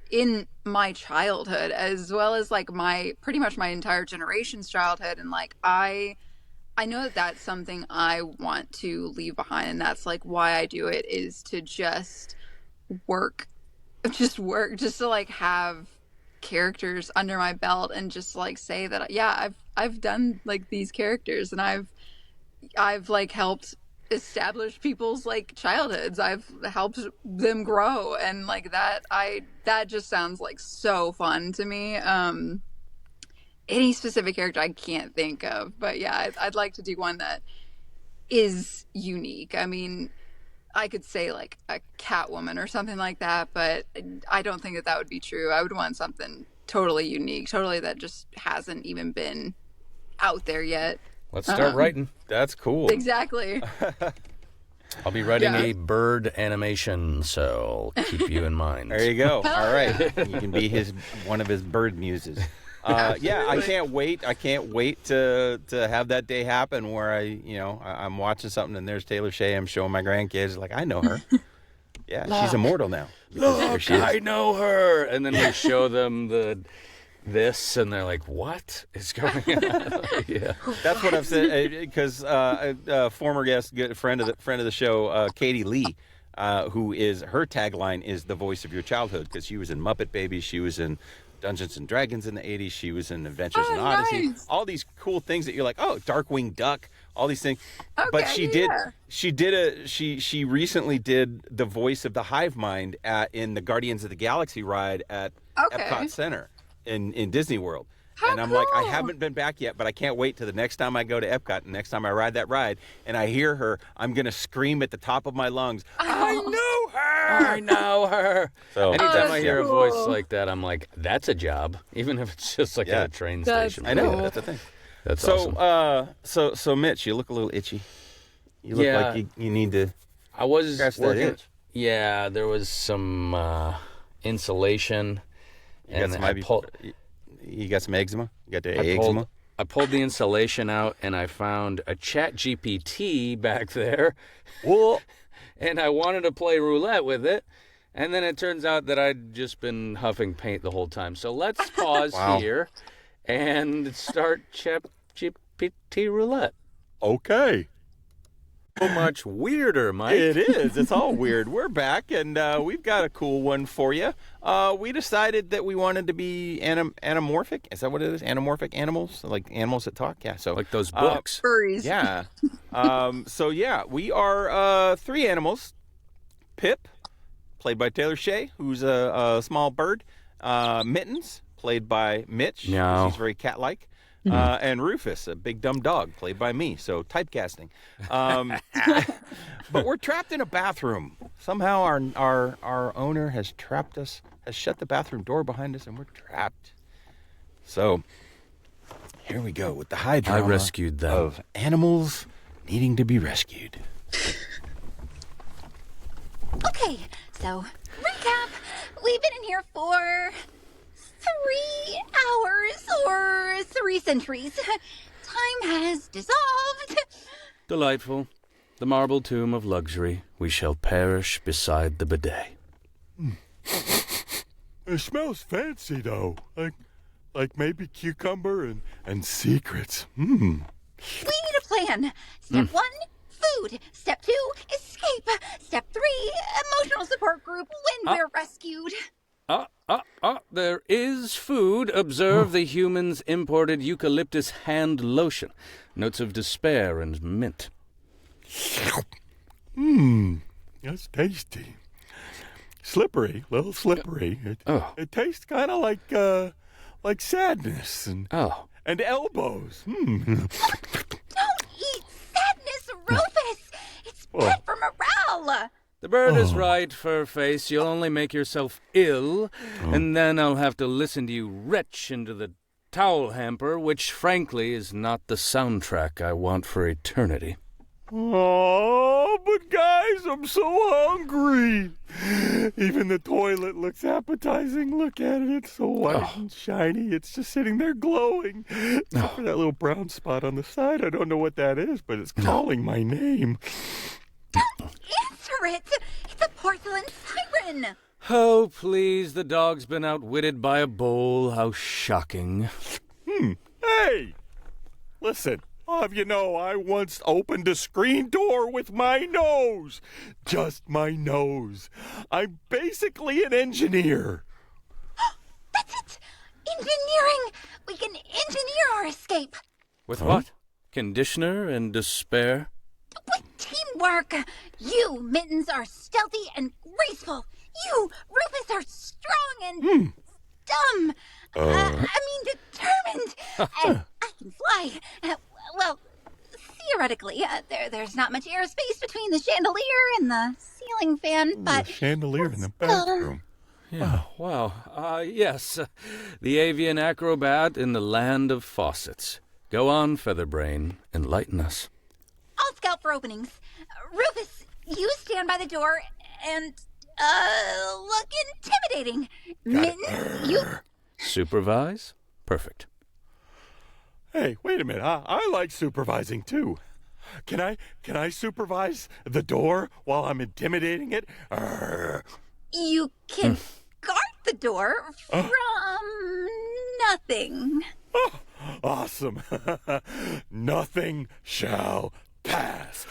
in my childhood, as well as my pretty much my entire generation's childhood, and I know that that's something I want to leave behind, and that's why I do it, is to just work just to have characters under my belt and just say that I've done these characters, and I've helped establish people's childhoods, I've helped them grow, and that just sounds so fun to me. Any specific character I can't think of, but yeah, I'd like to do one that is unique. I mean, I could say a Catwoman or something like that, but I don't think that would be true. I would want something totally unique, totally that just hasn't even been out there yet. Let's start writing. That's cool. Exactly. I'll be writing a bird animation, so I'll keep you in mind. There you go. All right. You can be one of his bird muses. Yeah, I can't wait. I can't wait to have that day happen where I'm watching something and there's Taylor Shaye. I'm showing my grandkids, I know her. Yeah, she's immortal now. Look, I know her. And then we show them this, and they're like, what is going on? Yeah. That's what I've said, because former guest, good friend of the show, Katie Lee, who is, her tagline is the voice of your childhood, because she was in Muppet Babies, she was in Dungeons and Dragons in the 80s. She was in Adventures in Oh, Odyssey. nice. All these cool things that you're like, oh, Darkwing Duck, all these things. But Okay, she recently did the voice of the Hive Mind in the Guardians of the Galaxy ride at Okay. Epcot Center in Disney World. How And I'm like, I cool. haven't been back yet, but I can't wait till the next time I go to Epcot, and next time I ride that ride, and I hear her, I'm going to scream at the top of my lungs, I know her! I know her. So, Anytime I hear a voice cool. like that, I'm like, that's a job, even if it's just like Yeah. at a train That's station. I know, Cool. that's the thing. That's So, awesome. so Mitch, you look a little itchy. You look Yeah. like you need to I was scratch that working. itch. Yeah, there was some insulation, You got and some I IB pulled. You got some eczema? You got the I eczema? pulled the insulation out, and I found a Chat GPT back there, Well, and I wanted to play roulette with it, and then it turns out that I'd just been huffing paint the whole time. So let's pause Wow. here and start Chat GPT roulette. okay. So much weirder, Mike. It is. It's all weird. We're back, and we've got a cool one for you. We decided that we wanted to be anamorphic. Is that what it is? Anamorphic animals? Like animals that talk? Yeah. So Like those books. Furries. yeah. So, yeah, we are 3 animals. Pip, played by Taylor Shaye, who's a small bird. Mittens, played by Mitch. Meow. He's very cat-like. And Rufus, a big dumb dog, played by me. So typecasting. But we're trapped in a bathroom. Somehow our owner has trapped us, has shut the bathroom door behind us, and we're trapped. So here we go with the high drama I rescued them. of animals needing to be rescued. Okay, so recap. We've been in here for 3 hours or 3 centuries. Time has dissolved. Delightful. The marble tomb of luxury. We shall perish beside the bidet. It smells fancy though, like maybe cucumber and secrets. We need a plan. Step 1, food. Step 2, escape. Step 3, emotional support group when we're rescued. There is food. Observe the humans imported eucalyptus hand lotion. Notes of despair and mint. That's tasty. Slippery, little slippery. It tastes kind of like sadness and Oh. elbows. Don't eat sadness, Rufus. It's bad for morale. The bird is right, Furface. You'll only make yourself ill, and then I'll have to listen to you retch into the towel hamper, which, frankly, is not the soundtrack I want for eternity. Oh, but guys, I'm so hungry. Even the toilet looks appetizing. Look at it. It's so white and shiny. It's just sitting there glowing. Except for that little brown spot on the side. I don't know what that is, but it's calling my name. Answer it. It's a porcelain siren. Oh, please, the dog's been outwitted by a bowl. How shocking. Hey, listen. I'll have you know, I once opened a screen door with my nose. Just my nose. I'm basically an engineer. That's it. Engineering. We can engineer our escape. With what? Conditioner and despair? With teamwork. You, Mittens, are stealthy and graceful. You, Rufus, are strong and dumb. Determined. And I can fly. Well, theoretically, there's not much airspace between the chandelier and the ceiling fan, but The chandelier in the bathroom. Yeah, wow. Yes, the avian acrobat in the land of faucets. Go on, Featherbrain, enlighten us. I'll scout for openings. Rufus, you stand by the door and, look intimidating. Mittens, you... Supervise? Perfect. Hey, wait a minute. I like supervising too. Can I supervise the door while I'm intimidating it? You can guard the door from nothing. Awesome. Nothing shall pass.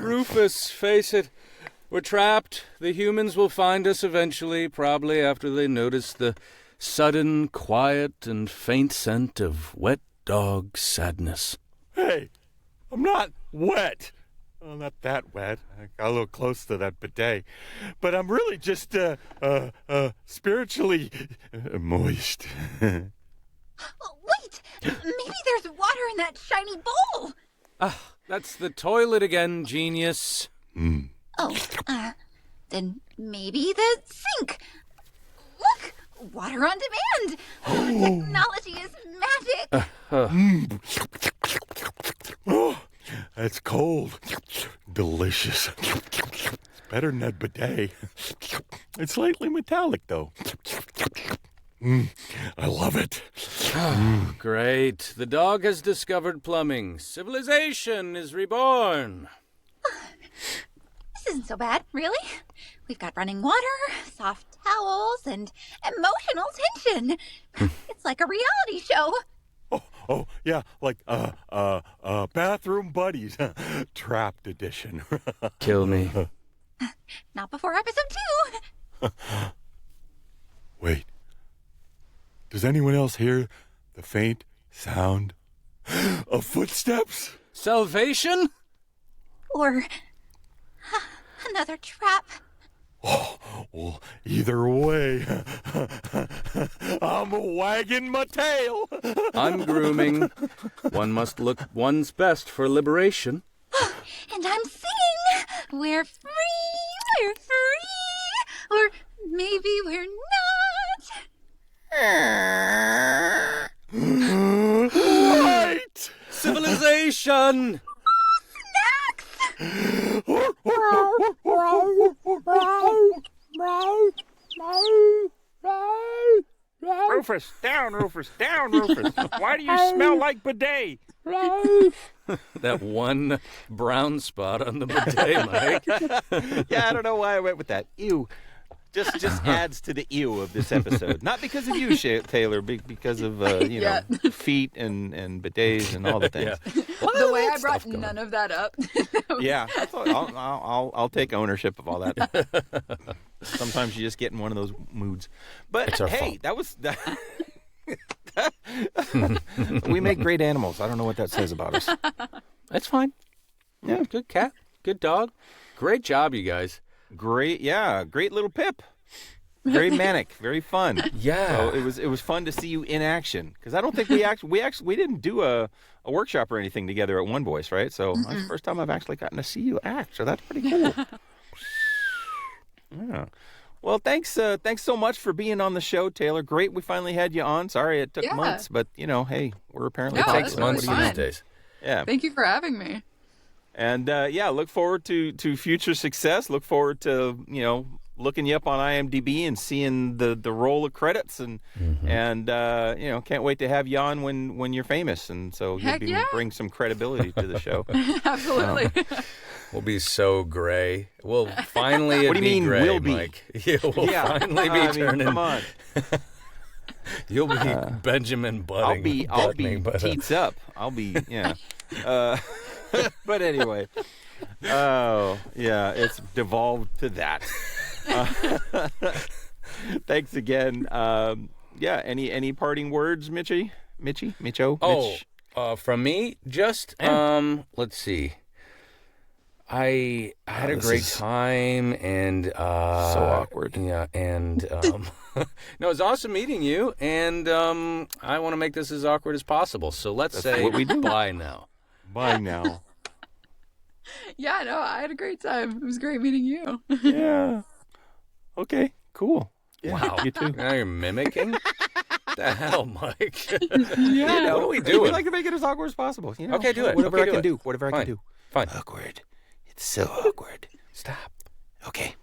Rufus, face it. We're trapped. The humans will find us eventually, probably after they notice the sudden, quiet, and faint scent of wet dog sadness. Hey, I'm not wet. Well, not that wet. I got a little close to that bidet. But I'm really just, spiritually moist. Oh, wait! Maybe there's water in that shiny bowl! That's the toilet again, genius. Oh, then maybe the sink. Look! Water on demand! Technology is magic! Oh, that's cold. Delicious. It's better than that bidet. It's slightly metallic, though. I love it. Great. The dog has discovered plumbing. Civilization is reborn. This isn't so bad, really. We've got running water, soft towels, and emotional tension. It's like a reality show. Oh, yeah, like, Bathroom Buddies, Trapped Edition. Kill me. Not before episode 2. Wait. Does anyone else hear the faint sound of footsteps? Salvation? Or another trap. Oh, well, either way, I'm wagging my tail. I'm grooming. One must look one's best for liberation. And I'm singing. We're free. We're free. Or maybe we're not. Right. Civilization! Rufus, down, Rufus, down, Rufus. Why do you smell like bidet? That one brown spot on the bidet, Mike. Yeah, I don't know why I went with that. Ew. Just adds to the ew of this episode. Not because of you, Taylor, because of feet and bidets and all the things. Yeah. The way I brought none of that up. Yeah, I'll take ownership of all that. Sometimes you just get in one of those moods. But It's our hey, fault. we make great animals. I don't know what that says about us. That's fine. Yeah, good cat, good dog. Great job, you guys. Great little Pip. Very manic, very fun. Yeah. So it was fun to see you in action because I don't think we didn't do a workshop or anything together at One Voice, right? So that's the first time I've actually gotten to see you act. So that's pretty cool. Yeah. Well, thanks so much for being on the show, Taylor. Great, we finally had you on. Sorry it took months, but hey, we're apparently No, It takes really months fun. these days. Yeah. Thank you for having me. And look forward to future success. Look forward to looking you up on IMDb and seeing the roll of credits and can't wait to have you on when you're famous, and so you'll bring some credibility to the show. Absolutely. We'll be so gray. We'll finally What do you be mean gray, we'll be? Mike. We'll finally be turning. Come on. You'll be Benjamin Butting. I'll be Buttoning, teats up. I'll be but anyway, it's devolved to that. Thanks again. Any parting words, Mitcho? Mitch? From me, just let's see. I had a great time, and so awkward. Yeah, and no, it's awesome meeting you, and I want to make this as awkward as possible. So let's say what we do. Bye now. Bye now. Yeah, no, I had a great time. It was great meeting you. Yeah. Okay, cool. Yeah, Wow. you too. Now you're mimicking? What the hell, Mike? Yeah, what are we We doing? like to make it as awkward as possible. Okay, do it. Whatever Okay, I do can it. do. Whatever I Fine. can do. Fine. Awkward. It's so awkward. Stop. Okay.